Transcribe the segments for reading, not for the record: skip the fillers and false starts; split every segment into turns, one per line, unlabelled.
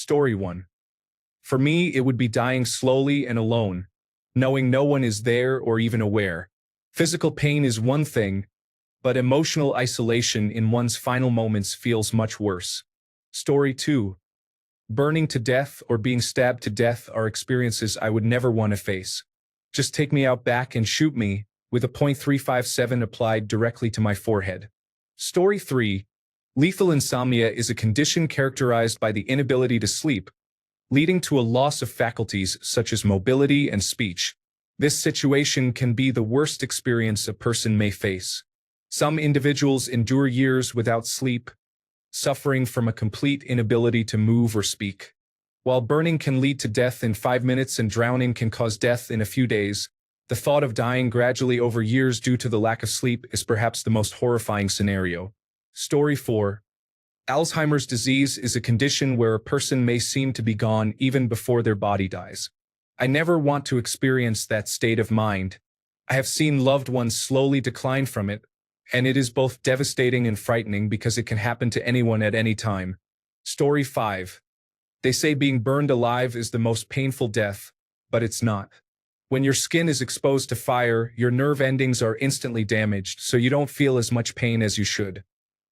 Story 1. For me, it would be dying slowly and alone, knowing no one is there or even aware. Physical pain is one thing, but emotional isolation in one's final moments feels much worse. Story 2. Burning to death or being stabbed to death are experiences I would never want to face. Just take me out back and shoot me, with a .357 applied directly to my forehead. Story 3. Lethal insomnia is a condition characterized by the inability to sleep, leading to a loss of faculties such as mobility and speech. This situation can be the worst experience a person may face. Some individuals endure years without sleep, suffering from a complete inability to move or speak. While burning can lead to death in 5 minutes and drowning can cause death in a few days, the thought of dying gradually over years due to the lack of sleep is perhaps the most horrifying scenario. Story 4. Alzheimer's disease is a condition where a person may seem to be gone even before their body dies. I never want to experience that state of mind. I have seen loved ones slowly decline from it, and it is both devastating and frightening because it can happen to anyone at any time. Story 5. They say being burned alive is the most painful death, but it's not. When your skin is exposed to fire, your nerve endings are instantly damaged, so you don't feel as much pain as you should.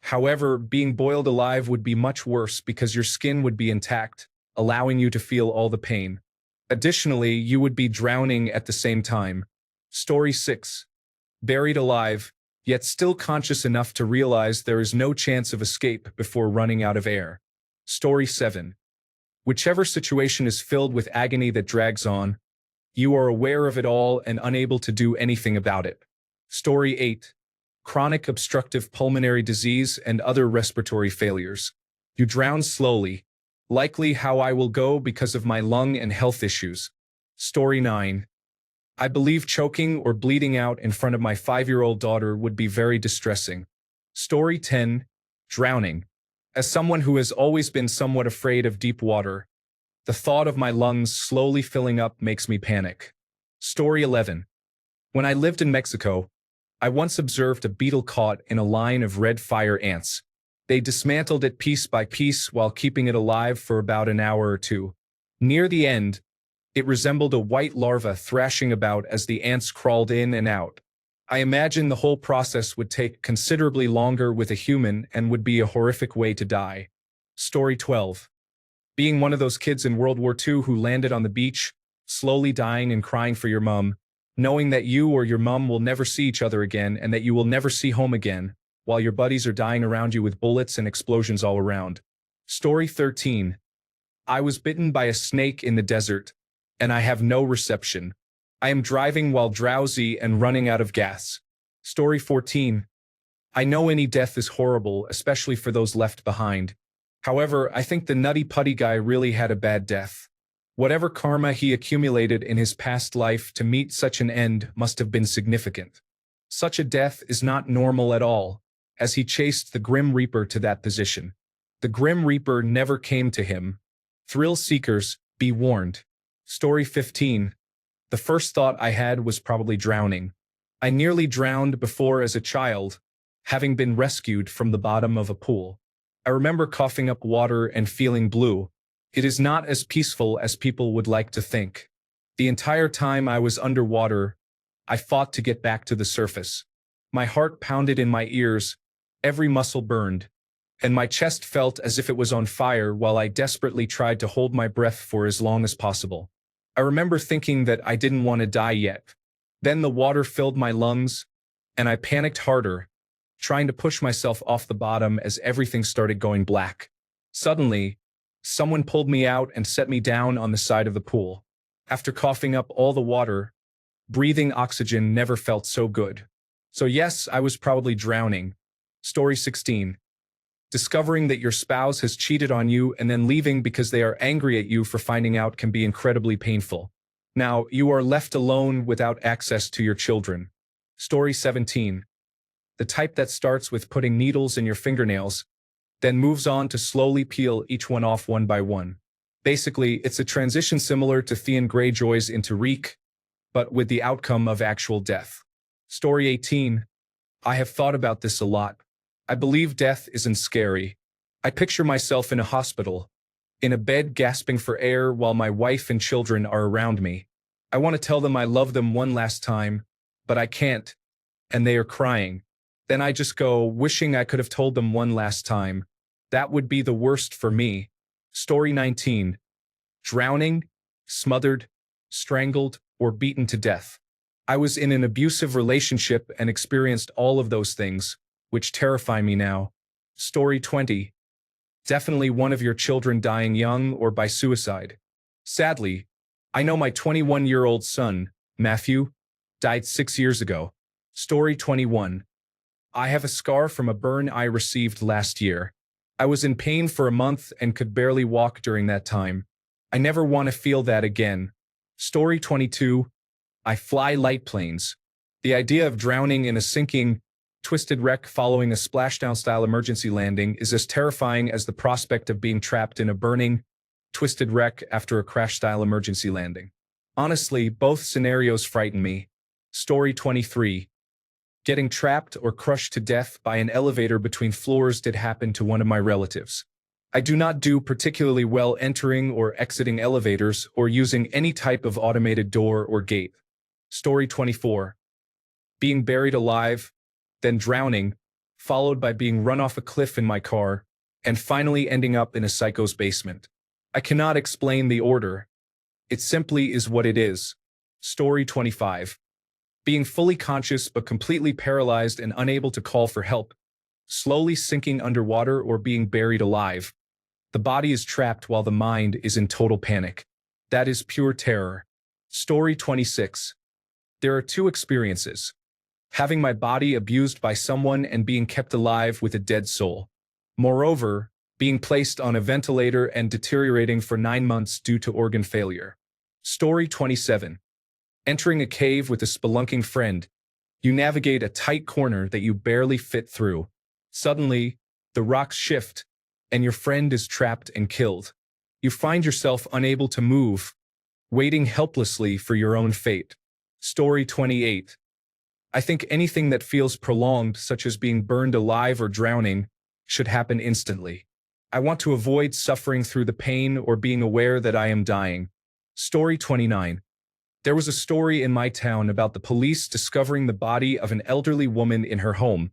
However, being boiled alive would be much worse because your skin would be intact, allowing you to feel all the pain. Additionally, you would be drowning at the same time. Story 6. Buried alive, yet still conscious enough to realize there is no chance of escape before running out of air. Story 7. Whichever situation is filled with agony that drags on, you are aware of it all and unable to do anything about it. Story 8. Chronic obstructive pulmonary disease and other respiratory failures. You drown slowly, likely how I will go because of my lung and health issues. Story 9. I believe choking or bleeding out in front of my 5-year-old daughter would be very distressing. Story 10. Drowning. As someone who has always been somewhat afraid of deep water, the thought of my lungs slowly filling up makes me panic. Story 11. When I lived in Mexico, I once observed a beetle caught in a line of red fire ants. They dismantled it piece by piece while keeping it alive for about an hour or two. Near the end, it resembled a white larva thrashing about as the ants crawled in and out. I imagine the whole process would take considerably longer with a human and would be a horrific way to die. Story 12. Being one of those kids in World War II who landed on the beach, slowly dying and crying for your mom, knowing that you or your mom will never see each other again and that you will never see home again, while your buddies are dying around you with bullets and explosions all around. Story 13. I was bitten by a snake in the desert, and I have no reception. I am driving while drowsy and running out of gas. Story 14. I know any death is horrible, especially for those left behind. However, I think the nutty putty guy really had a bad death. Whatever karma he accumulated in his past life to meet such an end must have been significant. Such a death is not normal at all, as he chased the Grim Reaper to that position. The Grim Reaper never came to him. Thrill seekers, be warned. Story 15. The first thought I had was probably drowning. I nearly drowned before as a child, having been rescued from the bottom of a pool. I remember coughing up water and feeling blue. It is not as peaceful as people would like to think. The entire time I was underwater, I fought to get back to the surface. My heart pounded in my ears, every muscle burned, and my chest felt as if it was on fire while I desperately tried to hold my breath for as long as possible. I remember thinking that I didn't want to die yet. Then the water filled my lungs, and I panicked harder, trying to push myself off the bottom as everything started going black. Suddenly, someone pulled me out and set me down on the side of the pool. After coughing up all the water, breathing oxygen never felt so good. So yes, I was probably drowning. Story 16. Discovering that your spouse has cheated on you and then leaving because they are angry at you for finding out can be incredibly painful. Now, you are left alone without access to your children. Story 17. The type that starts with putting needles in your fingernails, then moves on to slowly peel each one off one by one. Basically, it's a transition similar to Theon Greyjoy's into Reek, but with the outcome of actual death. Story 18. I have thought about this a lot. I believe death isn't scary. I picture myself in a hospital, in a bed gasping for air while my wife and children are around me. I want to tell them I love them one last time, but I can't, and they are crying. Then I just go, wishing I could have told them one last time. That would be the worst for me. Story 19. Drowning, smothered, strangled, or beaten to death. I was in an abusive relationship and experienced all of those things, which terrify me now. Story 20. Definitely one of your children dying young or by suicide. Sadly, I know my 21-year-old son, Matthew, died 6 years ago. Story 21. I have a scar from a burn I received last year. I was in pain for a month and could barely walk during that time. I never want to feel that again. Story 22. I fly light planes. The idea of drowning in a sinking, twisted wreck following a splashdown-style emergency landing is as terrifying as the prospect of being trapped in a burning, twisted wreck after a crash-style emergency landing. Honestly, both scenarios frighten me. Story 23. Getting trapped or crushed to death by an elevator between floors did happen to one of my relatives. I do not do particularly well entering or exiting elevators or using any type of automated door or gate. Story 24. Being buried alive, then drowning, followed by being run off a cliff in my car, and finally ending up in a psycho's basement. I cannot explain the order. It simply is what it is. Story 25. Being fully conscious but completely paralyzed and unable to call for help, slowly sinking underwater or being buried alive. The body is trapped while the mind is in total panic. That is pure terror. Story 26. There are two experiences. Having my body abused by someone and being kept alive with a dead soul. Moreover, being placed on a ventilator and deteriorating for 9 months due to organ failure. Story 27. Entering a cave with a spelunking friend. You navigate a tight corner that you barely fit through. Suddenly, the rocks shift, and your friend is trapped and killed. You find yourself unable to move, waiting helplessly for your own fate. Story 28. I think anything that feels prolonged, such as being burned alive or drowning, should happen instantly. I want to avoid suffering through the pain or being aware that I am dying. Story 29. There was a story in my town about the police discovering the body of an elderly woman in her home,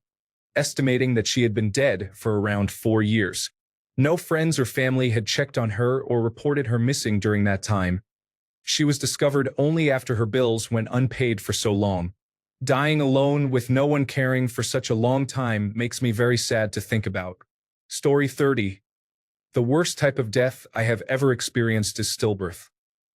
estimating that she had been dead for around 4 years. No friends or family had checked on her or reported her missing during that time. She was discovered only after her bills went unpaid for so long. Dying alone with no one caring for such a long time makes me very sad to think about. Story 30. The worst type of death I have ever experienced is stillbirth.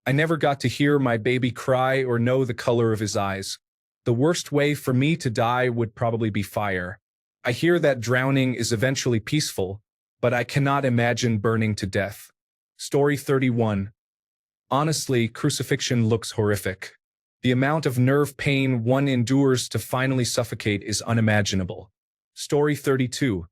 I never got to hear my baby cry or know the color of his eyes. The worst way for me to die would probably be fire. I hear that drowning is eventually peaceful, but I cannot imagine burning to death. Story 31. Honestly, crucifixion looks horrific. The amount of nerve pain one endures to finally suffocate is unimaginable. Story 32.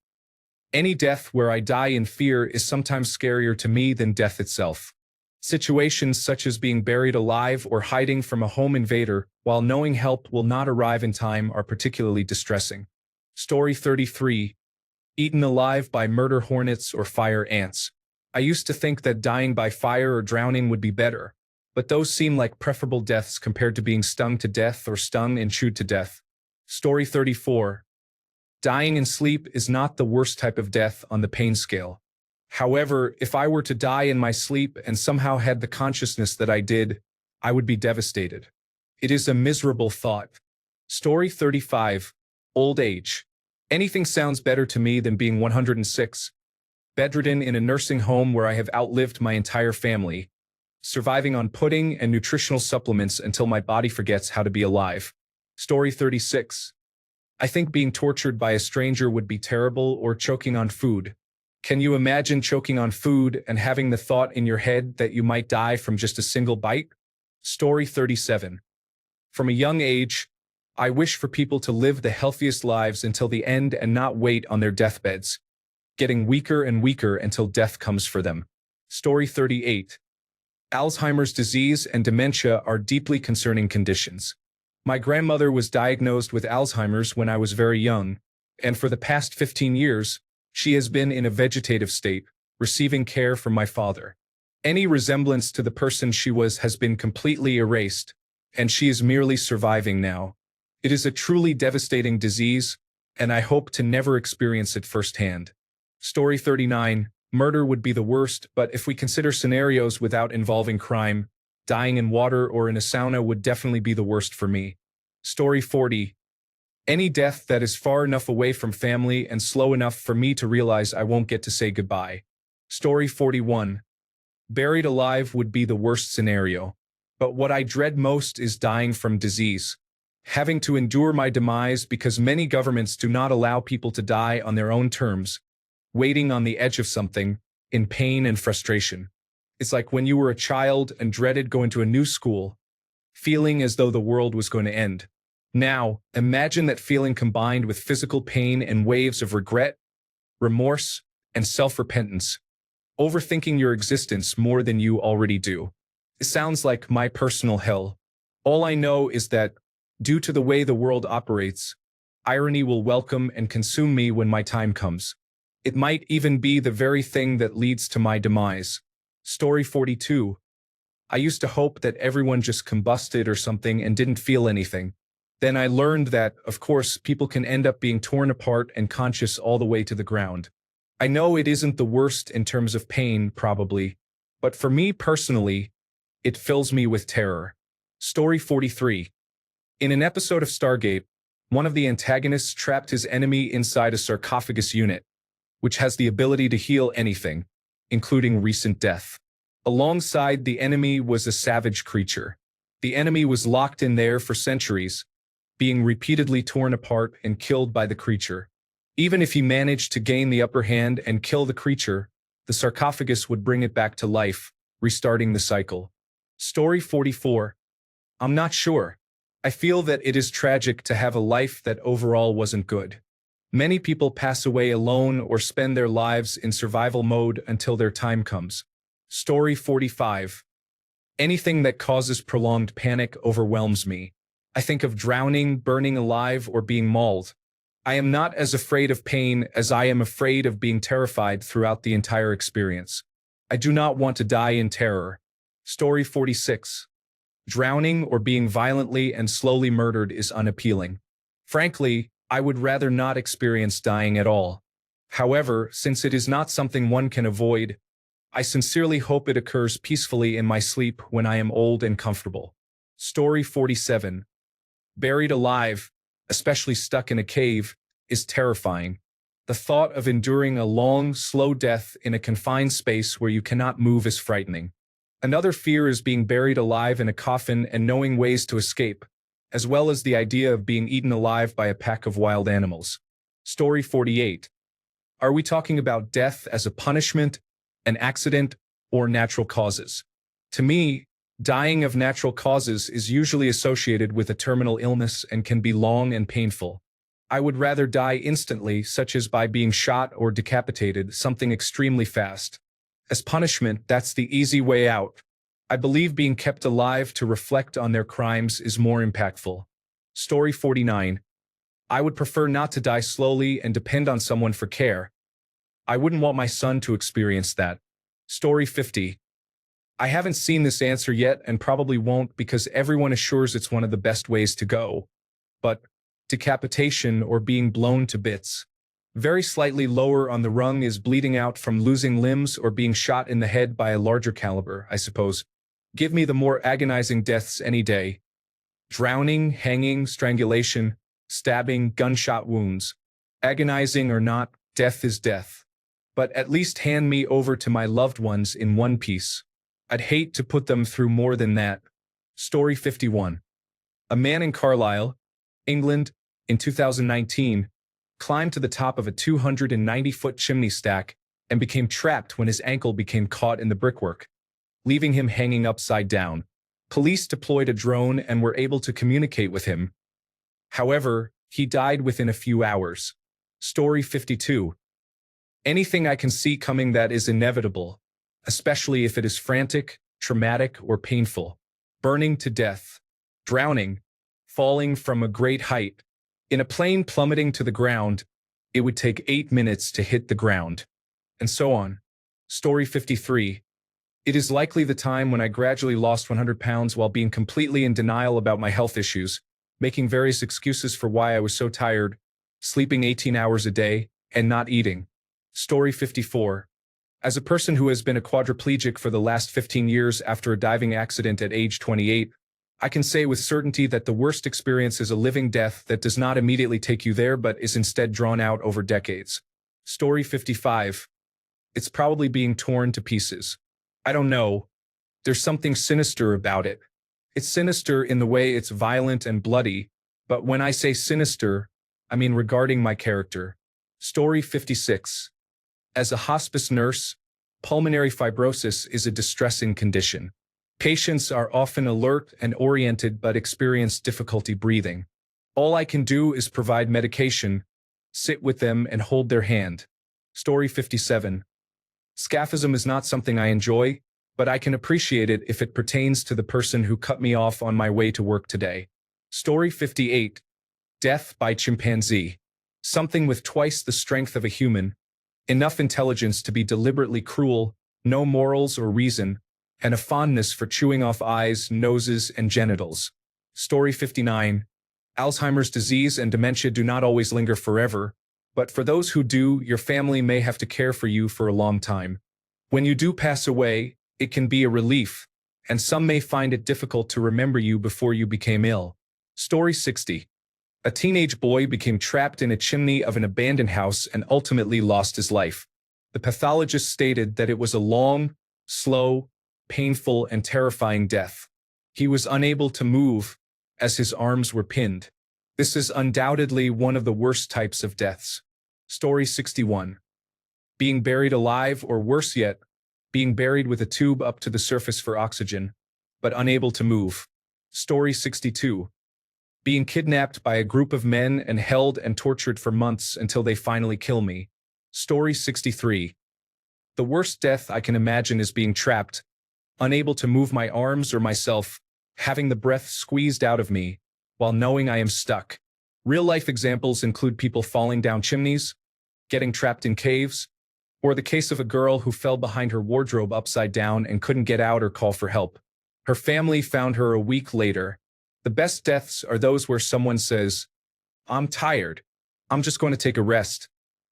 Any death where I die in fear is sometimes scarier to me than death itself. Situations such as being buried alive or hiding from a home invader while knowing help will not arrive in time are particularly distressing. Story 33. Eaten alive by murder hornets or fire ants. I used to think that dying by fire or drowning would be better, but those seem like preferable deaths compared to being stung to death or stung and chewed to death. Story 34. Dying in sleep is not the worst type of death on the pain scale. However, if I were to die in my sleep and somehow had the consciousness that I did, I would be devastated. It is a miserable thought. Story 35. Old age. Anything sounds better to me than being 106, bedridden in a nursing home where I have outlived my entire family, surviving on pudding and nutritional supplements until my body forgets how to be alive. Story 36. I think being tortured by a stranger would be terrible, or choking on food. Can you imagine choking on food and having the thought in your head that you might die from just a single bite? Story 37. From a young age, I wish for people to live the healthiest lives until the end and not wait on their deathbeds, getting weaker and weaker until death comes for them. Story 38. Alzheimer's disease and dementia are deeply concerning conditions. My grandmother was diagnosed with Alzheimer's when I was very young, and for the past 15 years, she has been in a vegetative state, receiving care from my father. Any resemblance to the person she was has been completely erased, and she is merely surviving now. It is a truly devastating disease, and I hope to never experience it firsthand. Story 39. Murder would be the worst, but if we consider scenarios without involving crime, dying in water or in a sauna would definitely be the worst for me. Story 40. Any death that is far enough away from family and slow enough for me to realize I won't get to say goodbye. Story 41. Buried alive would be the worst scenario, but what I dread most is dying from disease. Having to endure my demise because many governments do not allow people to die on their own terms, waiting on the edge of something, in pain and frustration. It's like when you were a child and dreaded going to a new school, feeling as though the world was going to end. Now, imagine that feeling combined with physical pain and waves of regret, remorse, and self-repentance, overthinking your existence more than you already do. It sounds like my personal hell. All I know is that, due to the way the world operates, irony will welcome and consume me when my time comes. It might even be the very thing that leads to my demise. Story 42. I used to hope that everyone just combusted or something and didn't feel anything. Then I learned that, of course, people can end up being torn apart and conscious all the way to the ground. I know it isn't the worst in terms of pain, probably, but for me personally, it fills me with terror. Story 43. In an episode of Stargate, one of the antagonists trapped his enemy inside a sarcophagus unit, which has the ability to heal anything, including recent death. Alongside the enemy was a savage creature. The enemy was locked in there for centuries, being repeatedly torn apart and killed by the creature. Even if he managed to gain the upper hand and kill the creature, the sarcophagus would bring it back to life, restarting the cycle. Story 44. I'm not sure. I feel that it is tragic to have a life that overall wasn't good. Many people pass away alone or spend their lives in survival mode until their time comes. Story 45. Anything that causes prolonged panic overwhelms me. I think of drowning, burning alive, or being mauled. I am not as afraid of pain as I am afraid of being terrified throughout the entire experience. I do not want to die in terror. Story 46. Drowning or being violently and slowly murdered is unappealing. Frankly, I would rather not experience dying at all. However, since it is not something one can avoid, I sincerely hope it occurs peacefully in my sleep when I am old and comfortable. Story 47. Buried alive, especially stuck in a cave, is terrifying. The thought of enduring a long, slow death in a confined space where you cannot move is frightening. Another fear is being buried alive in a coffin and knowing ways to escape, as well as the idea of being eaten alive by a pack of wild animals. Story 48. Are we talking about death as a punishment, an accident, or natural causes? To me, dying of natural causes is usually associated with a terminal illness and can be long and painful. I would rather die instantly, such as by being shot or decapitated, something extremely fast. As punishment, that's the easy way out. I believe being kept alive to reflect on their crimes is more impactful. Story 49. I would prefer not to die slowly and depend on someone for care. I wouldn't want my son to experience that. Story 50. I haven't seen this answer yet and probably won't because everyone assures it's one of the best ways to go. But decapitation or being blown to bits. Very slightly lower on the rung is bleeding out from losing limbs or being shot in the head by a larger caliber, I suppose. Give me the more agonizing deaths any day. Drowning, hanging, strangulation, stabbing, gunshot wounds. Agonizing or not, death is death. But at least hand me over to my loved ones in one piece. I'd hate to put them through more than that. Story 51. A man in Carlisle, England, in 2019, climbed to the top of a 290-foot chimney stack and became trapped when his ankle became caught in the brickwork, leaving him hanging upside down. Police deployed a drone and were able to communicate with him. However, he died within a few hours. Story 52. Anything I can see coming that is inevitable, especially if it is frantic, traumatic, or painful. Burning to death, drowning, falling from a great height. In a plane plummeting to the ground, it would take 8 minutes to hit the ground. And so on. Story 53. It is likely the time when I gradually lost 100 pounds while being completely in denial about my health issues, making various excuses for why I was so tired, sleeping 18 hours a day, and not eating. Story 54. As a person who has been a quadriplegic for the last 15 years after a diving accident at age 28, I can say with certainty that the worst experience is a living death that does not immediately take you there but is instead drawn out over decades. Story 55. It's probably being torn to pieces. I don't know. There's something sinister about it. It's sinister in the way it's violent and bloody, but when I say sinister, I mean regarding my character. Story 56. As a hospice nurse, pulmonary fibrosis is a distressing condition. Patients are often alert and oriented but experience difficulty breathing. All I can do is provide medication, sit with them, and hold their hand. Story 57. Scaphism is not something I enjoy, but I can appreciate it if it pertains to the person who cut me off on my way to work today. Story 58. Death by chimpanzee. Something with twice the strength of a human, enough intelligence to be deliberately cruel, no morals or reason, and a fondness for chewing off eyes, noses, and genitals. Story 59. Alzheimer's disease and dementia do not always linger forever, but for those who do, your family may have to care for you for a long time. When you do pass away, it can be a relief, and some may find it difficult to remember you before you became ill. Story 60. A teenage boy became trapped in a chimney of an abandoned house and ultimately lost his life. The pathologist stated that it was a long, slow, painful, and terrifying death. He was unable to move, as his arms were pinned. This is undoubtedly one of the worst types of deaths. Story 61. Being buried alive, or worse yet, being buried with a tube up to the surface for oxygen, but unable to move. Story 62. Being kidnapped by a group of men and held and tortured for months until they finally kill me. Story 63. The worst death I can imagine is being trapped, unable to move my arms or myself, having the breath squeezed out of me, while knowing I am stuck. Real-life examples include people falling down chimneys, getting trapped in caves, or the case of a girl who fell behind her wardrobe upside down and couldn't get out or call for help. Her family found her a week later. The best deaths are those where someone says, "I'm tired. I'm just going to take a rest."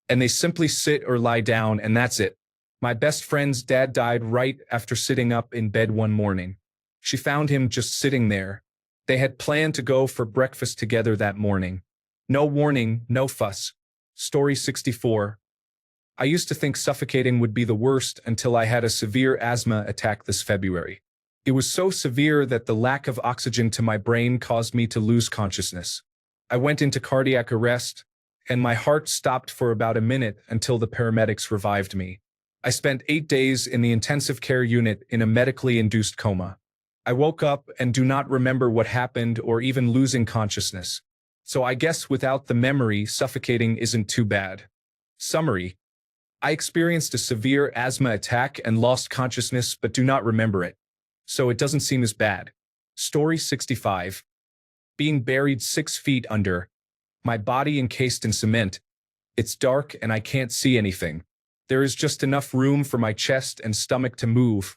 And they simply sit or lie down, and that's it. My best friend's dad died right after sitting up in bed one morning. She found him just sitting there. They had planned to go for breakfast together that morning. No warning, no fuss. Story 64. I used to think suffocating would be the worst until I had a severe asthma attack this February. It was so severe that the lack of oxygen to my brain caused me to lose consciousness. I went into cardiac arrest, and my heart stopped for about a minute until the paramedics revived me. I spent 8 days in the intensive care unit in a medically induced coma. I woke up and do not remember what happened or even losing consciousness. So I guess without the memory, suffocating isn't too bad. Summary. I experienced a severe asthma attack and lost consciousness but do not remember it. So it doesn't seem as bad. Story 65. Being buried 6 feet under. My body encased in cement. It's dark and I can't see anything. There is just enough room for my chest and stomach to move,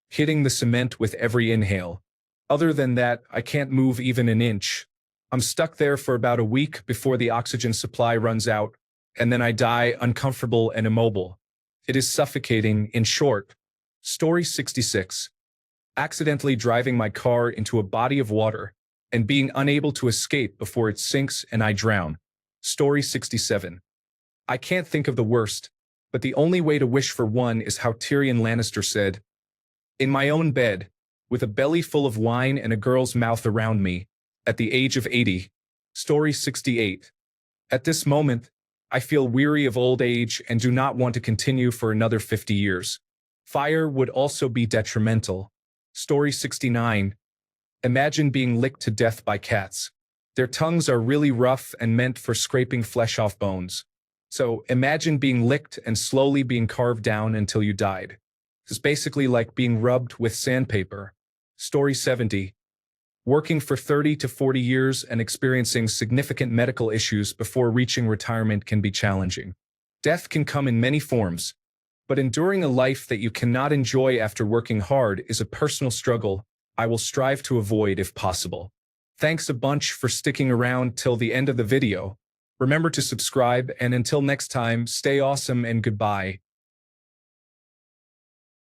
hitting the cement with every inhale. Other than that, I can't move even an inch. I'm stuck there for about a week before the oxygen supply runs out, and then I die uncomfortable and immobile. It is suffocating, in short. Story 66. Accidentally driving my car into a body of water and being unable to escape before it sinks and I drown. Story 67. I can't think of the worst, but the only way to wish for one is how Tyrion Lannister said, "In my own bed, with a belly full of wine and a girl's mouth around me, at the age of 80. Story 68. At this moment, I feel weary of old age and do not want to continue for another 50 years. Fire would also be detrimental. Story 69. Imagine being licked to death by cats. Their tongues are really rough and meant for scraping flesh off bones. So imagine being licked and slowly being carved down until you died. It's basically like being rubbed with sandpaper. Story 70. Working for 30 to 40 years and experiencing significant medical issues before reaching retirement can be challenging. Death can come in many forms, but enduring a life that you cannot enjoy after working hard is a personal struggle I will strive to avoid if possible. Thanks a bunch for sticking around till the end of the video. Remember to subscribe, and until next time, stay awesome and goodbye.